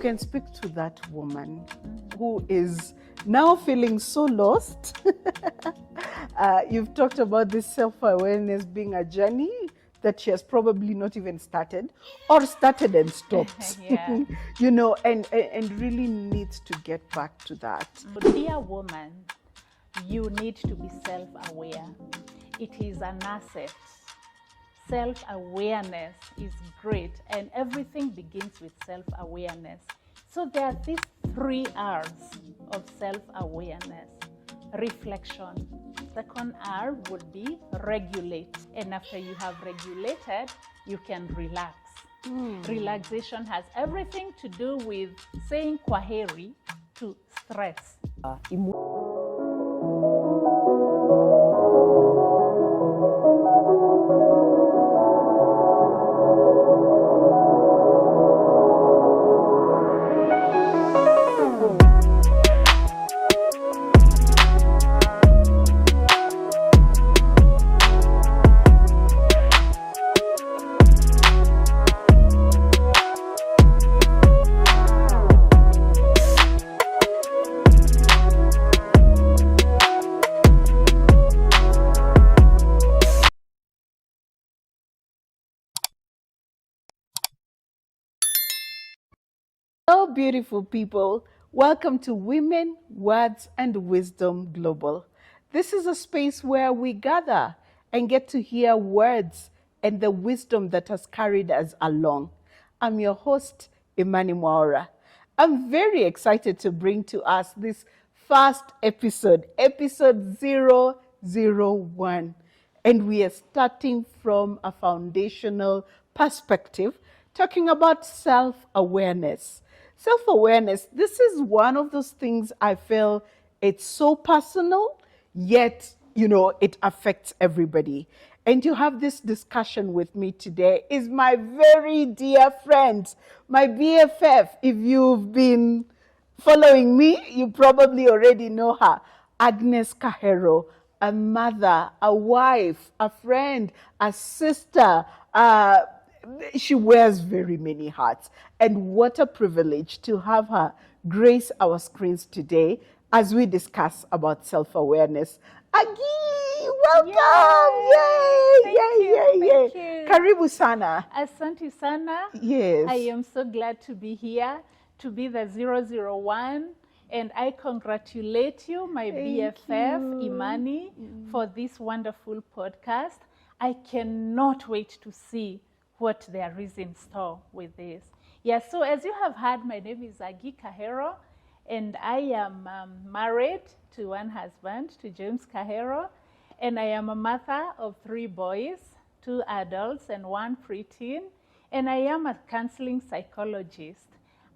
can speak to that woman who is now feeling so lost. You've talked about this self-awareness being a journey that she has probably not even started or started and stopped. Yeah. You know, and really needs to get back to that. Dear woman, you need to be self-aware. It is an asset. Self-awareness is great, and everything begins with self-awareness. So there are these 3 R's of self-awareness. Reflection. Second R would be regulate. And after you have regulated, you can relax. Relaxation has everything to do with saying kwaheri to stress. Hello, beautiful people. Welcome to Women, Words, and Wisdom Global. This is a space where we gather and get to hear words and the wisdom that has carried us along. I'm your host, Imani Mwaura. I'm very excited to bring to us this first episode, episode 001. And we are starting from a foundational perspective, talking about self-awareness. Self-awareness, this is one of those things I feel it's so personal, yet, you know, it affects everybody. And to have this discussion with me today is my very dear friend, my BFF. If you've been following me, you probably already know her, Agnes Kahero, a mother, a wife, a friend, a sister. She wears very many hats. And what a privilege to have her grace our screens today as we discuss about self-awareness. Agi, welcome! Yay! Thank you. Karibu sana. Asante sana. Yes. I am so glad to be here, to be the 001. And I congratulate you, my BFF, Imani, for this wonderful podcast. I cannot wait to see what there is in store with this. Yeah, so as you have heard, my name is Agnes Kahero, and I am married to one husband, to James Kahero, and I am a mother of 3 boys, 2 adults and 1 preteen, and I am a counseling psychologist.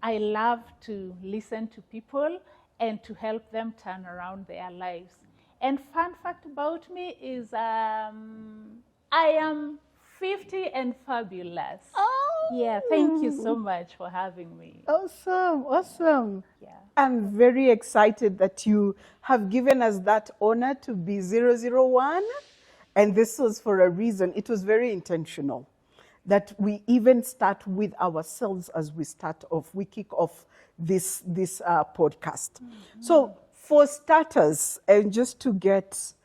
I love to listen to people and to help them turn around their lives. And fun fact about me is I am 50 and fabulous. Oh. Yeah, thank you so much for having me. Awesome. Yeah. I'm very excited that you have given us that honor to be 001. And this was for a reason. It was very intentional that we even start with ourselves as we start off. We kick off this podcast. So for starters, and just to get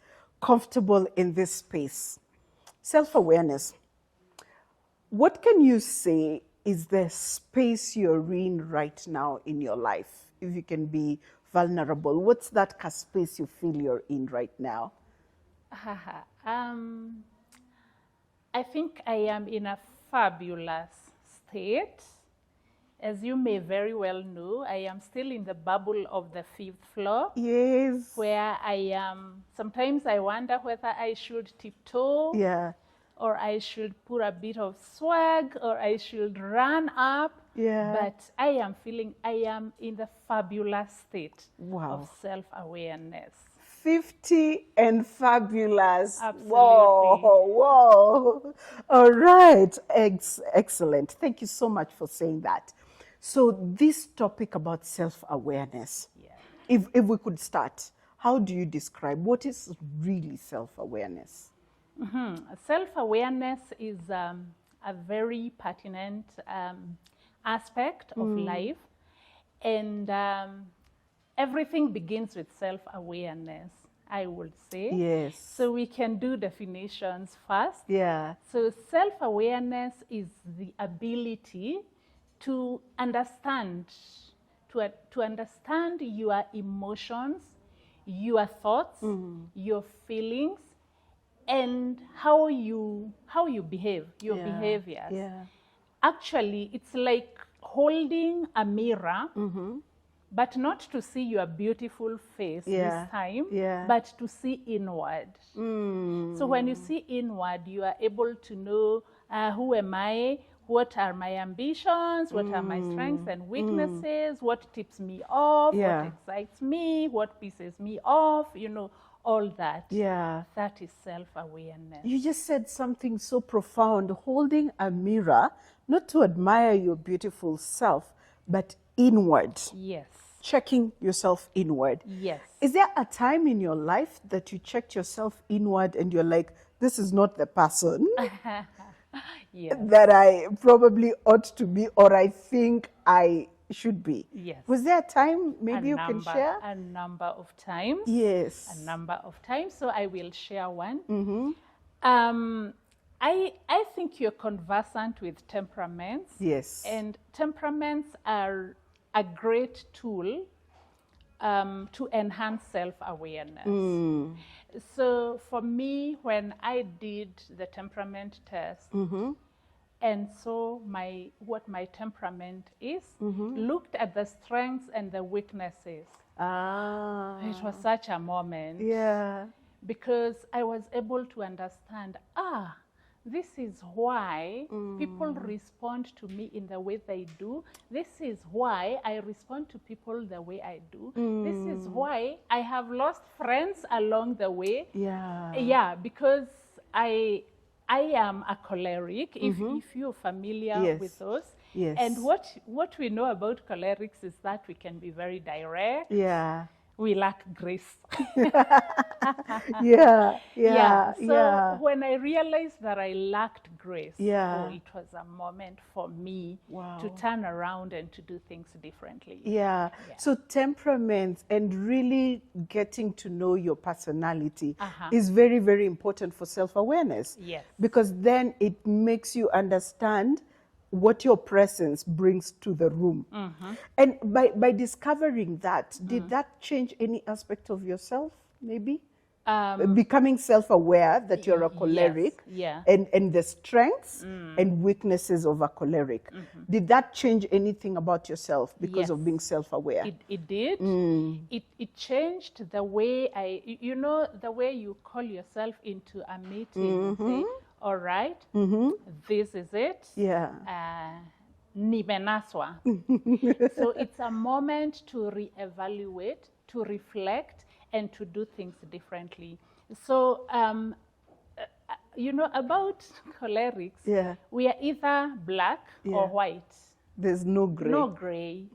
comfortable in this space, self-awareness. What can you say is the space you're in right now in your life? If you can be vulnerable, what's that space you feel you're in right now? I think I am in a fabulous state. As you may very well know, I am still in the bubble of the 5th floor. Yes. Where I am, sometimes I wonder whether I should tiptoe. Yeah. Or I should put a bit of swag, or I should run up. Yeah. But I am feeling I am in the fabulous state of self-awareness. 50 and fabulous. Absolutely. Whoa. All right. Excellent. Thank you so much for saying that. So this topic about self-awareness, if we could start, how do you describe what is really self-awareness? Self-awareness is a very pertinent aspect of life. And everything begins with self-awareness, I would say. Yes. So we can do definitions first. Yeah. So self-awareness is the ability to understand, to understand your emotions, your thoughts, your feelings, and how you behave, your behaviors. Yeah. Actually, it's like holding a mirror, but not to see your beautiful face this time, but to see inward. So when you see inward, you are able to know who am I, what are my ambitions, what are my strengths and weaknesses, what tips me off, what excites me, what pisses me off, you know, all that. Yeah. That is self-awareness. You just said something so profound, holding a mirror, not to admire your beautiful self, but inward. Yes. Checking yourself inward. Yes. Is there a time in your life that you checked yourself inward and you're like, this is not the person Yes. that I probably ought to be, or I think I should be? Yes. Was there a time maybe you can share? A number of times. Yes. A number of times. So I will share one. I think you're conversant with temperaments. Yes. And temperaments are a great tool to enhance self-awareness. So for me, when I did the temperament test and saw what my temperament is, looked at the strengths and the weaknesses, it was such a moment. Yeah. Because I was able to understand, this is why people respond to me in the way they do. This is why I respond to people the way I do. This is why I have lost friends along the way. Yeah. Yeah, because I am a choleric, if you're familiar with those. Yes. And what we know about cholerics is that we can be very direct. Yeah. We lack grace. So when I realized that I lacked grace, it was a moment for me to turn around and to do things differently. Yeah. So temperament and really getting to know your personality is very, very important for self-awareness. Yes. Because then it makes you understand what your presence brings to the room. And by discovering that, did that change any aspect of yourself, maybe? Becoming self-aware that you're a choleric, and the strengths and weaknesses of a choleric. Did that change anything about yourself because of being self-aware? It did. It changed the way the way you call yourself into a meeting and say, all right, this is it. Yeah. Nimenaswa. So it's a moment to reevaluate, to reflect, and to do things differently. So, about cholerics, we are either black or white. There's no gray. No gray.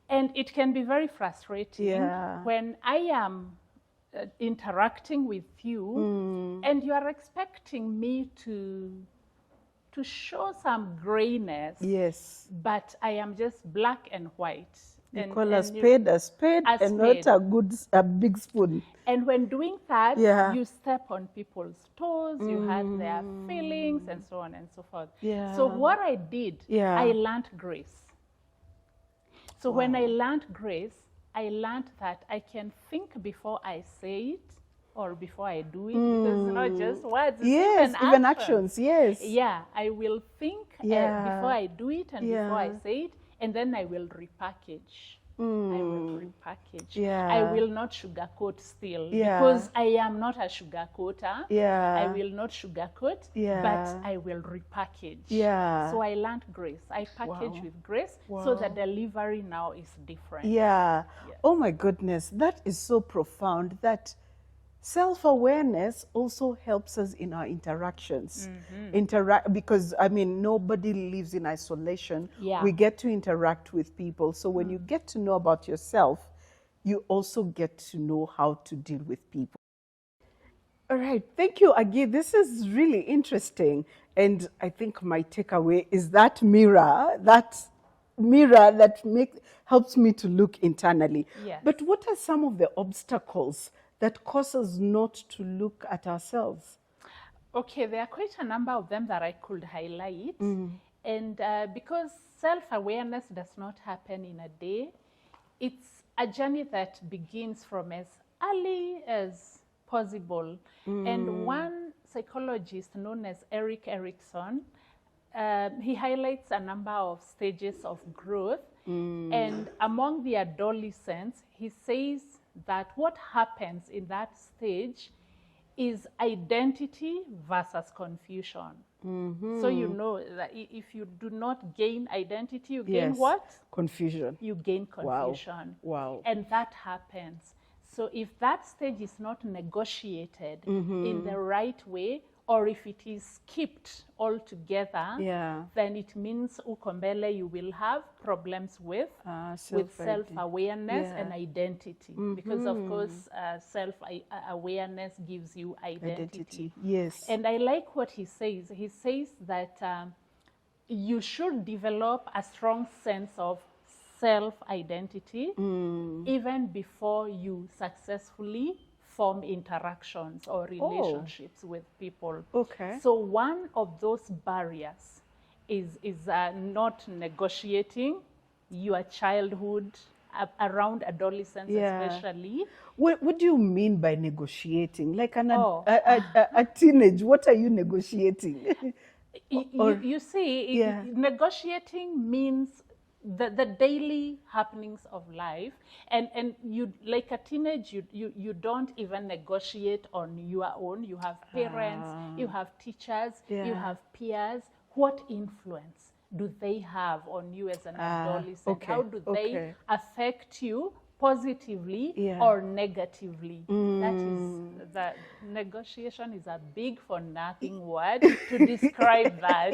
And it can be very frustrating when I am interacting with you and you are expecting me to show some grayness. Yes. But I am just black and white. You call a spade and not a big spoon. And when doing that, you step on people's toes, you hurt their feelings, and so on and so forth. Yeah. So what I did, I learned grace. So when I learned grace, I learned that I can think before I say it or before I do it, because it's not just words, it's even actions. Yes. Yeah, I will think before I do it and before I say it, and then I will repackage. I will repackage. I will not sugarcoat still, because I am not a sugarcoater. I will not sugarcoat, but I will repackage. So I learned grace. I package with grace, so the delivery now is different. Oh my goodness, that is so profound. That self-awareness also helps us in our interactions. Because, I mean, nobody lives in isolation. We get to interact with people. So when you get to know about yourself, you also get to know how to deal with people. All right. Thank you, Agi. This is really interesting. And I think my takeaway is that mirror, that mirror that helps me to look internally. Yes. But what are some of the obstacles that cause us not to look at ourselves? Okay, there are quite a number of them that I could highlight. And because self-awareness does not happen in a day, it's a journey that begins from as early as possible. And one psychologist known as Erik Erikson, he highlights a number of stages of growth. And among the adolescents, he says that what happens in that stage is identity versus confusion. So you know that if you do not gain identity, you gain what? Confusion. You gain confusion. Wow. And that happens. So if that stage is not negotiated in the right way, or if it is skipped altogether, then it means ukombele you will have problems with self-awareness and identity. Because of course, self-awareness gives you identity. Yes. And I like what he says. He says that you should develop a strong sense of self-identity even before you successfully form interactions or relationships with people. Okay. So one of those barriers is not negotiating your childhood around adolescence especially. What do you mean by negotiating? Like a teenage, what are you negotiating? You see, negotiating means the daily happenings of life, and you, like a teenage, you don't even negotiate on your own. You have parents, you have teachers, you have peers. What influence do they have on you as an adolescent? How do they affect you positively or negatively? That is, the negotiation is a big for nothing word to describe that.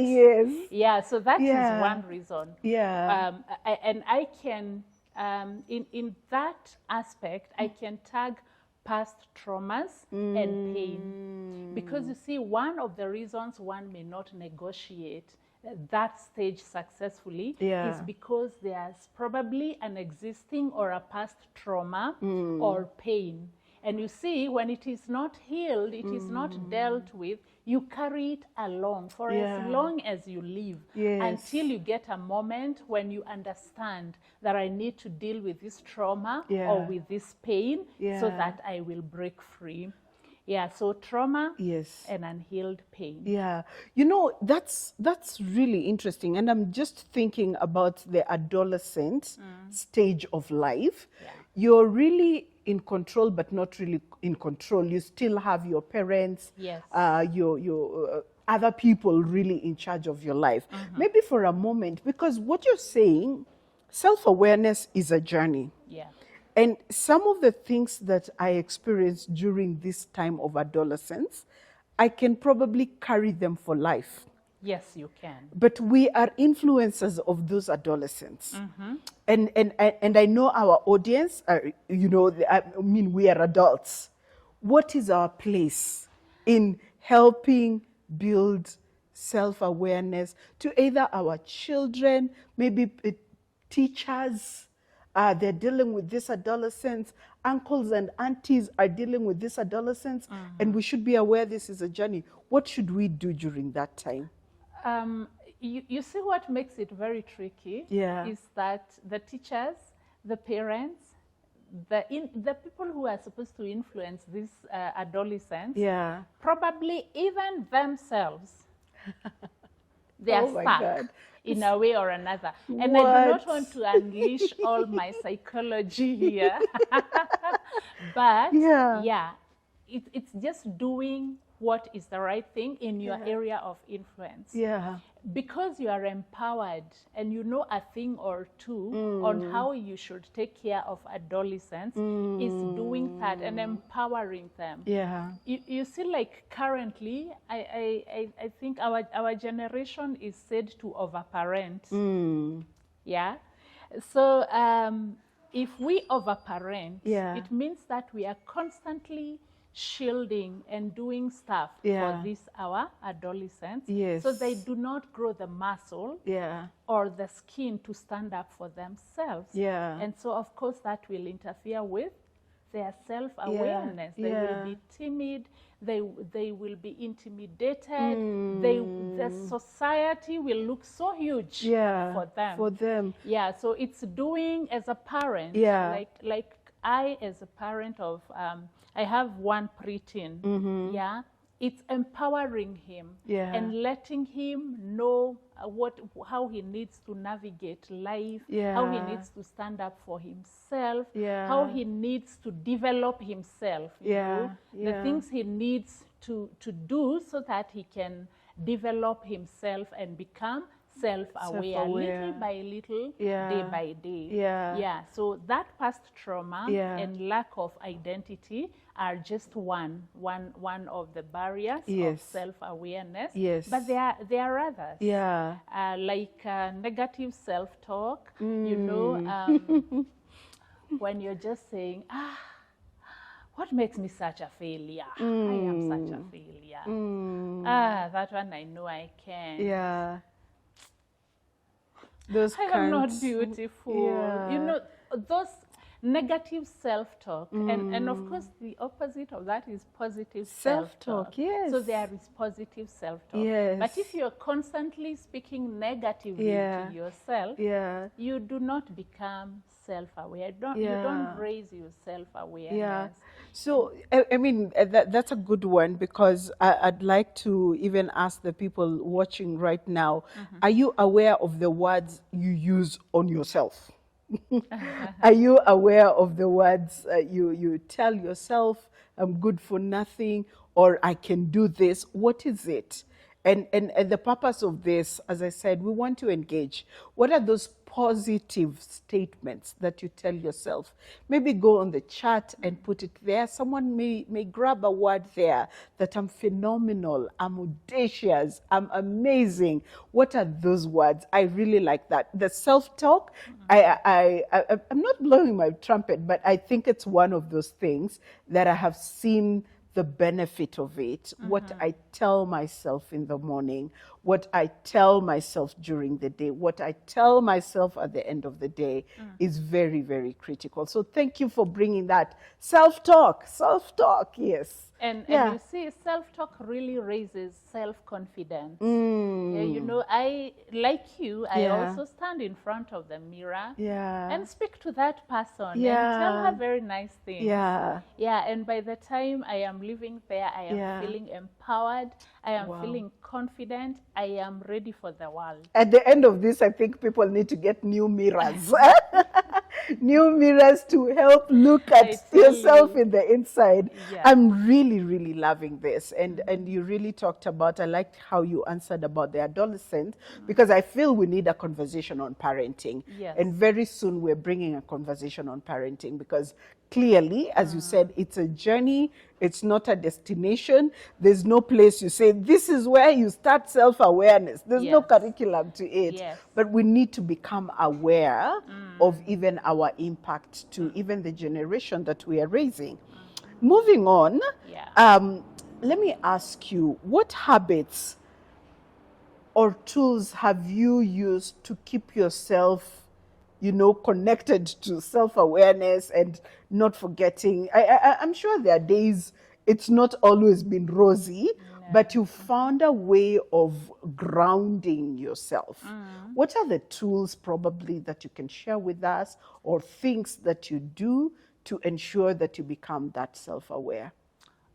So that is one reason. And I can, in that aspect, I can tag past traumas and pain. Because you see, one of the reasons one may not negotiate that stage successfully is because there's probably an existing or a past trauma or pain. And you see, when it is not healed, it is not dealt with, you carry it along for as long as you live until you get a moment when you understand that I need to deal with this trauma or with this pain so that I will break free. So trauma and unhealed pain. You know, that's really interesting. And I'm just thinking about the adolescent stage of life. You're really in control, but not really in control. You still have your parents, your other people really in charge of your life. Maybe for a moment, because what you're saying, self-awareness is a journey. And some of the things that I experienced during this time of adolescence, I can probably carry them for life. Yes, you can. But we are influencers of those adolescents. And I know our audience, you know, I mean, we are adults. What is our place in helping build self-awareness to either our children, maybe teachers, they're dealing with this adolescents, uncles and aunties are dealing with this adolescents, and we should be aware this is a journey. What should we do during that time? You see what makes it very tricky is that the teachers, the parents, the people who are supposed to influence these adolescents, probably even themselves, they are stuck in a way or another. And I do not want to unleash all my psychology here. But it's just doing what is the right thing in your area of influence. Because you are empowered and you know a thing or two on how you should take care of adolescents, is doing that and empowering them. You see, like currently, I think our generation is said to overparent. So if we overparent, it means that we are constantly shielding and doing stuff Yeah. for this our adolescents, Yes. so they do not grow the muscle Yeah. or the skin to stand up for themselves. Yeah. And so of course that will interfere with their self-awareness. They will be timid, they will be intimidated, the society will look so huge for them. Yeah, so it's doing as a parent, like I as a parent of I have one preteen, yeah, it's empowering him and letting him know how he needs to navigate life, how he needs to stand up for himself, how he needs to develop himself, you know, the things he needs to do so that he can develop himself and become self-aware, little by little, day by day. So that past trauma and lack of identity are just one of the barriers of self-awareness. But there are others. Like negative self-talk, you know, when you're just saying, what makes me such a failure? I am such a failure. That one I know I can. Those I am not beautiful. You know, those negative self-talk. And of course, the opposite of that is positive self-talk. So there is positive self-talk. But if you're constantly speaking negatively to yourself, you do not become self-aware. You don't raise your self-awareness. So, I mean, that's a good one, because I'd like to even ask the people watching right now, are you aware of the words you use on yourself? Are you aware of the words you tell yourself, I'm good for nothing, or I can do this? What is it? And the purpose of this, as I said, we want to engage. What are those positive statements that you tell yourself? Maybe go on the chat and put it there. Someone may grab a word there, that I'm phenomenal, I'm audacious, I'm amazing. What are those words? I really like that. The self-talk, I'm not blowing my trumpet, but I think it's one of those things that I have seen the benefit of it, what I tell myself in the morning, what I tell myself during the day, what I tell myself at the end of the day is very, very critical. So thank you for bringing that. Self-talk, yes. And you see, self-talk really raises self-confidence. You know, I also stand in front of the mirror and speak to that person and tell her very nice things. And by the time I am living there, I am feeling empowered, I am feeling confident, I am ready for the world. At the end of this, I think people need to get new mirrors. New mirrors to help look at yourself in the inside. I'm really, really loving this. And you really talked about, I liked how you answered about the adolescent, because I feel we need a conversation on parenting. And very soon we're bringing a conversation on parenting, because clearly, as you said, it's a journey. It's not a destination. There's no place you say, this is where you start self-awareness. There's no curriculum to it. But we need to become aware of even our impact to even the generation that we are raising. Moving on, let me ask you, what habits or tools have you used to keep yourself, you know, connected to self-awareness and not forgetting? I'm sure there are days it's not always been rosy, but you found a way of grounding yourself. What are the tools probably that you can share with us, or things that you do to ensure that you become that self-aware?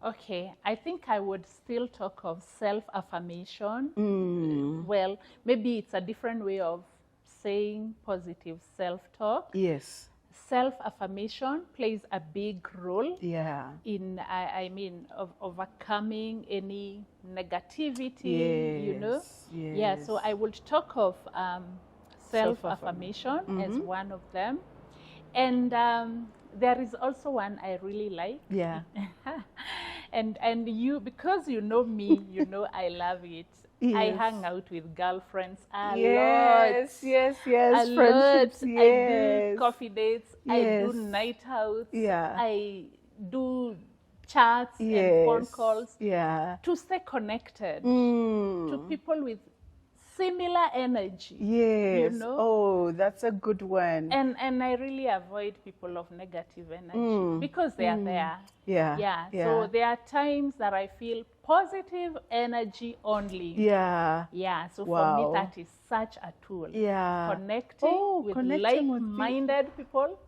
Okay, I think I would still talk of self-affirmation. Well, maybe it's a different way of saying positive self-talk. Self-affirmation plays a big role in, of overcoming any negativity, you know. So I would talk of self-affirmation as one of them. And there is also one I really like. And you, because you know me, you know I love it. I hang out with girlfriends a lot. A Friendships, lot. I do coffee dates. I do night outs. I do chats and phone Yes. calls, Yeah. to stay connected to people with similar energy. Yes. You know? Oh, that's a good one. And I really avoid people of negative energy because they are there. Yeah. Yeah. Yeah. So there are times that I feel positive energy only. Yeah. Yeah. So for Wow. me, that is such a tool. Yeah. Connecting with connecting with like-minded people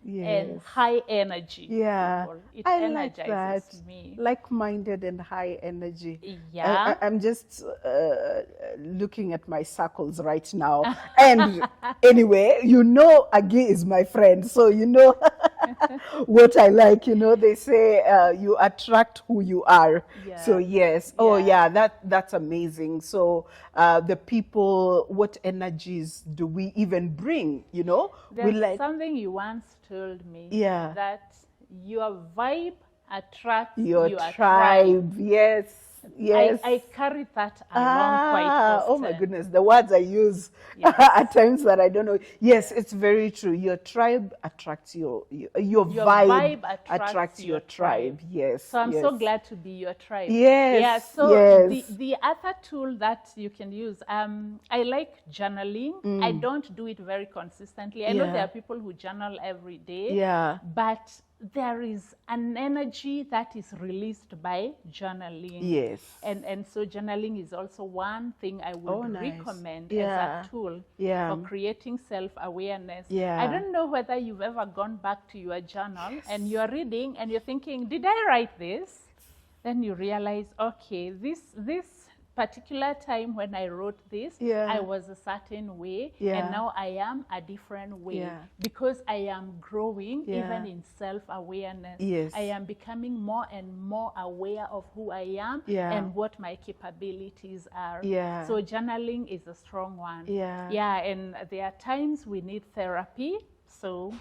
Yes. and high energy Yeah. people. It I like energizes that. me. Like-minded and high energy. Yeah. I'm just looking at my circles right now. And anyway, Agi is my friend. So what I like. They say you attract who you are. Yeah. So yes. Oh yeah, that's amazing. So the people, what energies do we even bring? There's something you once told me. Yeah. That your vibe attracts your tribe. tribe. Yes. Yes. I carry that along quite often. Oh my goodness, the words I use Yes. at times that I don't know. Yes, it's very true. Your tribe attracts your vibe attracts your tribe. Yes. So I'm yes. so glad to be your tribe. Yes. Yeah. So yes. the other tool that you can use, I like journaling. I don't do it very consistently. I know Yeah. there are people who journal every day. Yeah. But there is an energy that is released by journaling. Yes. And so journaling is also one thing I would nice. recommend Yeah. as a tool Yeah. for creating self-awareness. Yeah. I don't know whether you've ever gone back to your journal and you're reading and you're thinking, did I write this? Then you realize, okay, this particular time when I wrote this, Yeah. I was a certain way, Yeah. and now I am a different way. Yeah. Because I am growing Yeah. even in self-awareness. Yes. I am becoming more and more aware of who I am Yeah. and what my capabilities are. Yeah. So journaling is a strong one. Yeah. Yeah, and there are times we need therapy. So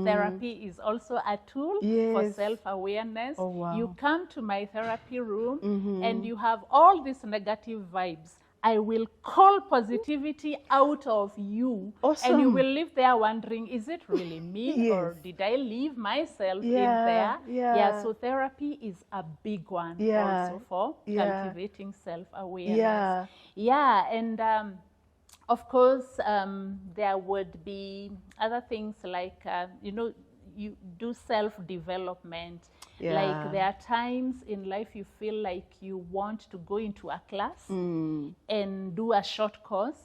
therapy is also a tool for Yes. self-awareness. Oh, wow. You come to my therapy room and you have all these negative vibes. I will call positivity out of you. Awesome. And you will live there wondering, is it really me? Yes. Or did I leave myself in Yeah, there? yeah. So therapy is a big one Yeah, also for yeah. cultivating self-awareness. Yeah. Yeah, and of course, there would be other things like, you do self-development. Yeah. Like there are times in life you feel like you want to go into a class and do a short course,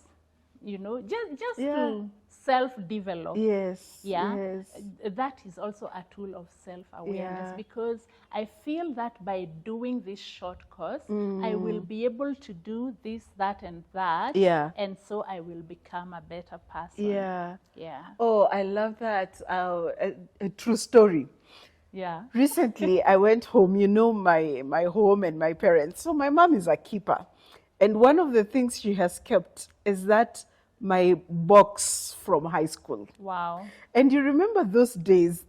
just Yeah. to self-develop. Yes. Yeah, Yes. that is also a tool of self-awareness Yeah. because I feel that by doing this short course, I will be able to do this, that, and that. Yeah. And so I will become a better person. Yeah. Yeah. Oh, I love that. A true story. Yeah. Recently, I went home, my home and my parents. So my mom is a keeper. And one of the things she has kept is that my box from high school. Wow. And you remember those days,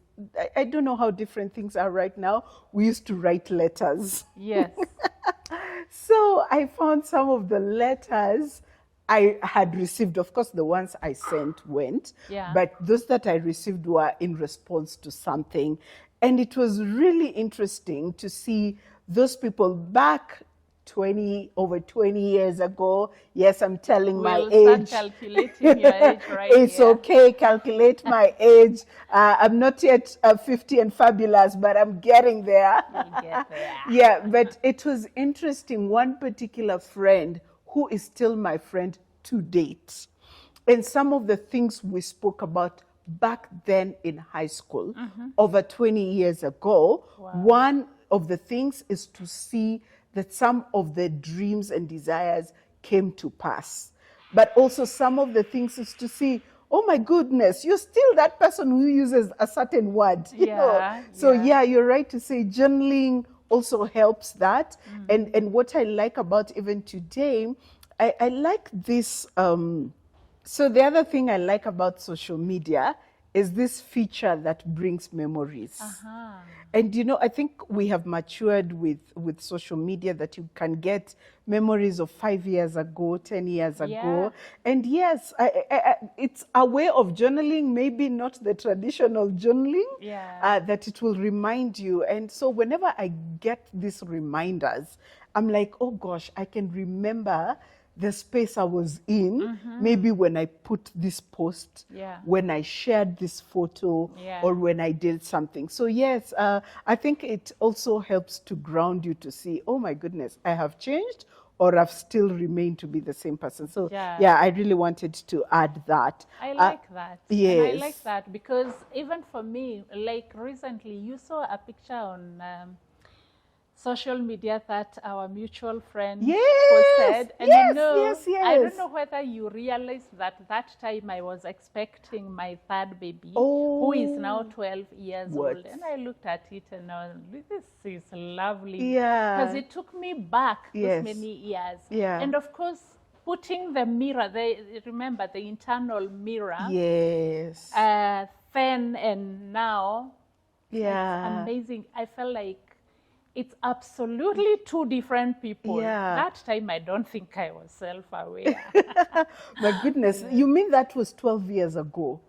I don't know how different things are right now. We used to write letters. Yes. So I found some of the letters I had received. Of course, the ones I sent went. Yeah. But those that I received were in response to something. And it was really interesting to see those people back over 20 years ago. Yes, I'm telling my We'll age. start calculating your age right It's here. okay, calculate my age. I'm not yet 50 and fabulous, but I'm getting there. You'll get there. Yeah, but it was interesting. One particular friend who is still my friend to date. And some of the things we spoke about back then in high school, over 20 years ago, one of the things is to see that some of the dreams and desires came to pass. But also some of the things is to see, oh my goodness, you're still that person who uses a certain word. So yeah, you're right to say journaling also helps that. And what I like about even today, I like this. So the other thing I like about social media is this feature that brings memories. Uh-huh. And I think we have matured with social media that you can get memories of 5 years ago, 10 years ago. And yes, it's a way of journaling, maybe not the traditional journaling, that it will remind you. And so whenever I get these reminders, I'm like, oh gosh, I can remember the space I was in, maybe when I put this post, when I shared this photo, or when I did something. So yes, I think it also helps to ground you to see, oh my goodness, I have changed, or I've still remained to be the same person. So yeah, I really wanted to add that. I like that. Yes. And I like that because even for me, like recently, you saw a picture on social media that our mutual friend posted. And I don't know whether you realized that time I was expecting my third baby, who is now 12 years old. And I looked at it and I was, this is lovely. Because it took me back those many years. And of course, putting the mirror, remember the internal mirror, then and now, it's amazing. I felt like it's absolutely two different people. That time, I don't think I was self-aware. My goodness, you mean that was 12 years ago?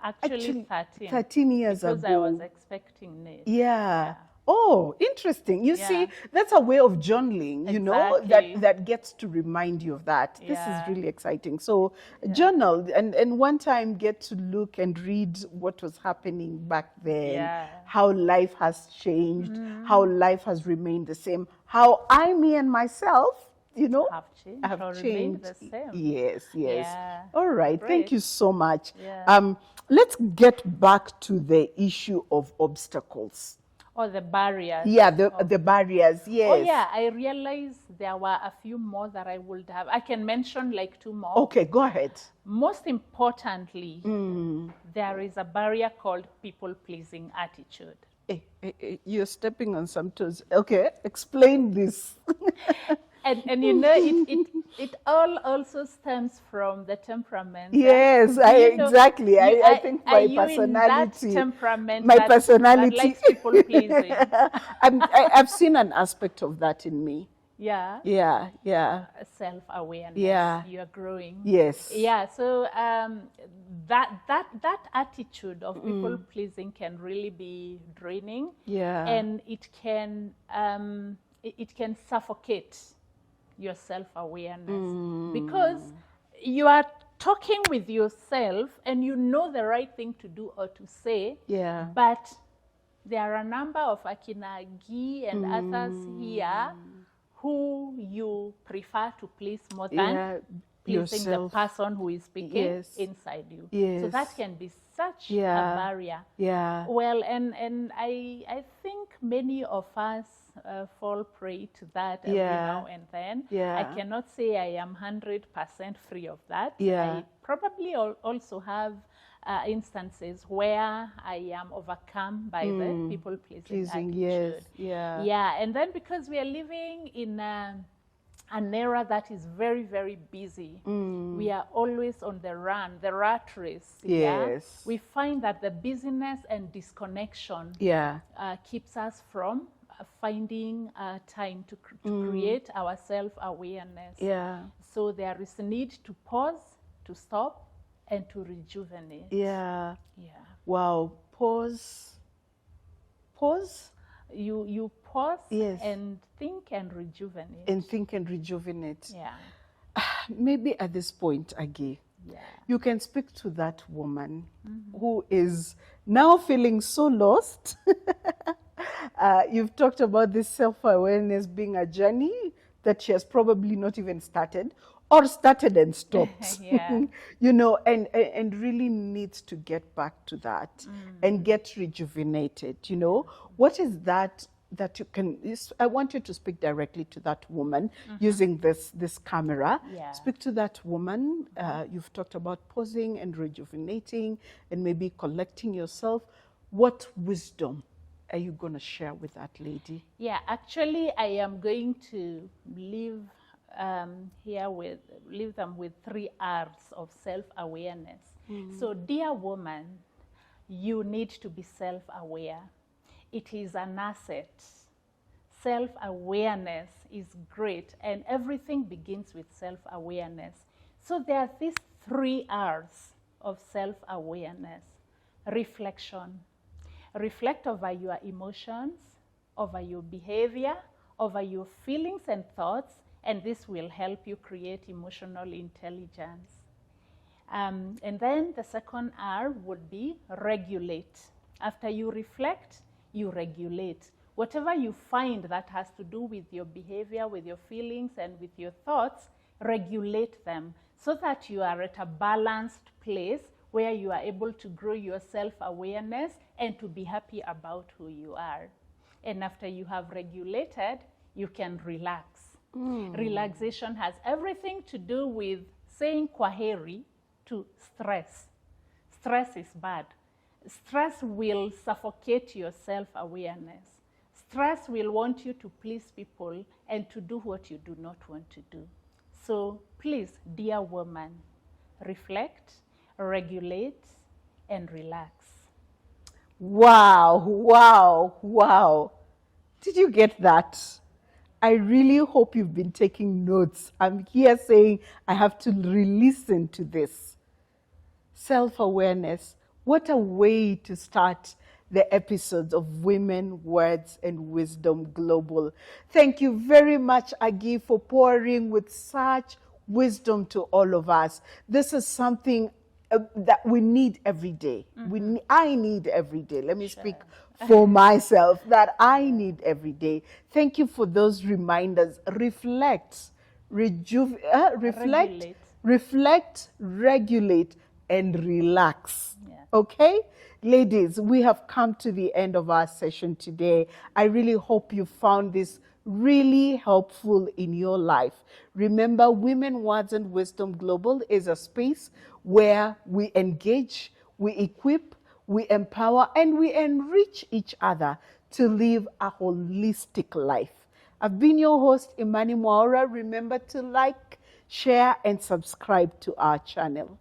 Actually 13. 13 years ago. Because I was expecting it. Oh, interesting. You see, that's a way of journaling, you know, that gets to remind you of that. This is really exciting. So journal and one time get to look and read what was happening back then, how life has changed, how life has remained the same, how me and myself, you know, have changed. The same. Yes. All right. Great. Thank you so much. Let's get back to the issue of obstacles. Or the barriers. The barriers, yes. Oh, yeah, I realized there were a few more that I would have. I can mention like 2 more. Okay, go ahead. Most importantly, there is a barrier called people-pleasing attitude. You're stepping on some toes. Okay, explain this. And you know, it all also stems from the temperament. Yes, exactly. I think my personality, that likes people pleasing. I've seen an aspect of that in me. Yeah. Self-awareness. You are growing. Yes. Yeah. So that attitude of people pleasing can really be draining. And it can suffocate your self-awareness because you are talking with yourself and you know the right thing to do or to say, but there are a number of Akinagi and others here who you prefer to please more than pleasing yourself. The person who is speaking inside you. So that can be such a barrier. Well, and I think many of us fall prey to that every now and then. I cannot say I am 100% free of that. I probably also have instances where I am overcome by the people-pleasing attitude. And then because we are living in an era that is very, very busy. We are always on the run, the rat race. We find that the busyness and disconnection keeps us from finding time to create our self-awareness. So there is a need to pause, to stop, and to rejuvenate. Wow. Pause. You pause and think and rejuvenate. Maybe at this point, Agi, you can speak to that woman who is now feeling so lost. You've talked about this self-awareness being a journey that she has probably not even started or started and stopped, you know, and really needs to get back to that and get rejuvenated, you know. What is that you can, I want you to speak directly to that woman using this camera. Speak to that woman. You've talked about pausing and rejuvenating and maybe collecting yourself. What wisdom are you going to share with that lady? Actually, I am going to leave them with 3 R's of self-awareness. So, dear woman, you need to be self-aware. It is an asset. Self-awareness is great, and everything begins with self-awareness. So there are these 3 R's of self-awareness. Reflection. Reflect over your emotions, over your behavior, over your feelings and thoughts, and this will help you create emotional intelligence. And then the second R would be regulate. After you reflect, you regulate. Whatever you find that has to do with your behavior, with your feelings, and with your thoughts, regulate them so that you are at a balanced place where you are able to grow your self-awareness and to be happy about who you are. And after you have regulated, you can relax. Relaxation has everything to do with saying kwaheri to stress. Stress is bad. Stress will suffocate your self-awareness. Stress will want you to please people and to do what you do not want to do. So please, dear woman, reflect, regulate, and relax. Wow, wow, wow. Did you get that? I really hope you've been taking notes. I'm here saying I have to re-listen to this. Self-awareness. What a way to start the episodes of Women, Words, and Wisdom Global. Thank you very much, Agi, for pouring with such wisdom to all of us. This is something that we need every day. I need every day. Let me speak for myself, that I need every day. Thank you for those reminders. Reflect, reflect, regulate, and relax. Yeah. Okay? Ladies, we have come to the end of our session today. I really hope you found this really helpful in your life. Remember, Women, Words, and Wisdom Global is a space where we engage, we equip, we empower, and we enrich each other to live a holistic life. I've been your host, Imani Mwaura. Remember to like, share, and subscribe to our channel.